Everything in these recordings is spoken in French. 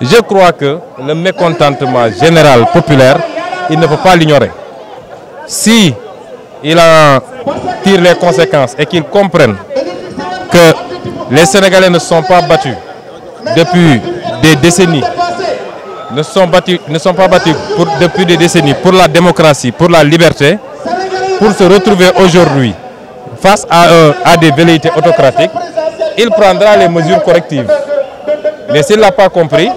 Je crois que le mécontentement général populaire, il ne peut pas l'ignorer. Si il en tire les conséquences et qu'il comprenne que les Sénégalais ne sont pas battus depuis des décennies, ne sont pas battus depuis des décennies pour la démocratie, pour la liberté, pour se retrouver aujourd'hui face à des velléités autocratiques, il prendra les mesures correctives. Mais s'il ne l'a pas compris,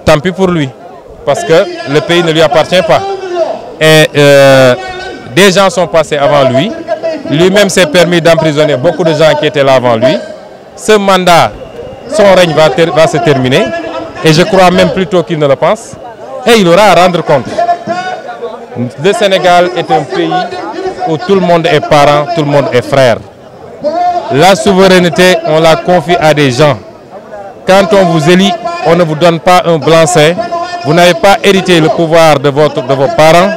tant pis pour lui, parce que le pays ne lui appartient pas. Et des gens sont passés avant lui, lui-même s'est permis d'emprisonner beaucoup de gens qui étaient là avant lui. Ce mandat, son règne va se terminer, et je crois même plutôt qu'il ne le pense, et il aura à rendre compte. Le Sénégal est un pays où tout le monde est parent, tout le monde est frère. La souveraineté, on la confie à des gens. Quand on vous élit, on ne vous donne pas un blanc-seing. Vous n'avez pas hérité le pouvoir de vos parents.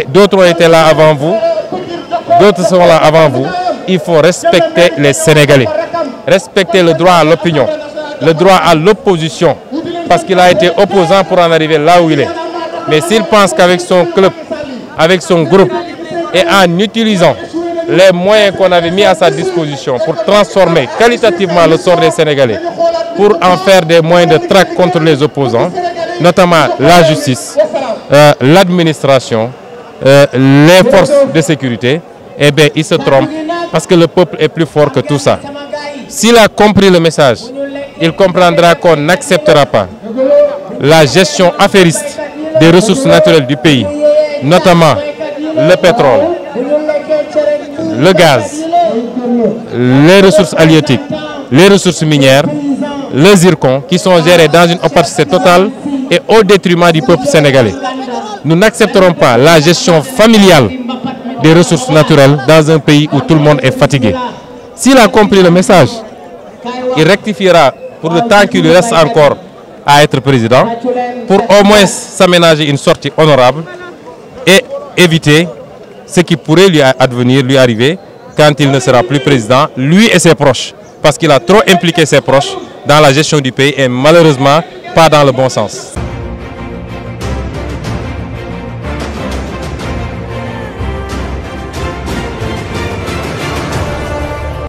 D'autres ont été là avant vous, d'autres sont là avant vous. Il faut respecter les Sénégalais, respecter le droit à l'opinion, le droit à l'opposition, parce qu'il a été opposant pour en arriver là où il est. Mais s'il pense qu'avec son club, avec son groupe, et en utilisant les moyens qu'on avait mis à sa disposition pour transformer qualitativement le sort des Sénégalais, pour en faire des moyens de traque contre les opposants, notamment la justice, l'administration, les forces de sécurité, eh bien, il se trompe parce que le peuple est plus fort que tout ça. S'il a compris le message, il comprendra qu'on n'acceptera pas la gestion affairiste des ressources naturelles du pays, notamment le pétrole, le gaz, les ressources halieutiques, les ressources minières, le zircon, qui sont gérés dans une opacité totale et au détriment du peuple sénégalais. Nous n'accepterons pas la gestion familiale des ressources naturelles dans un pays où tout le monde est fatigué. S'il a compris le message, il rectifiera pour le temps qu'il lui reste encore à être président, pour au moins s'aménager une sortie honorable et éviter ce qui pourrait lui arriver quand il ne sera plus président, lui et ses proches, parce qu'il a trop impliqué ses proches dans la gestion du pays et malheureusement pas dans le bon sens.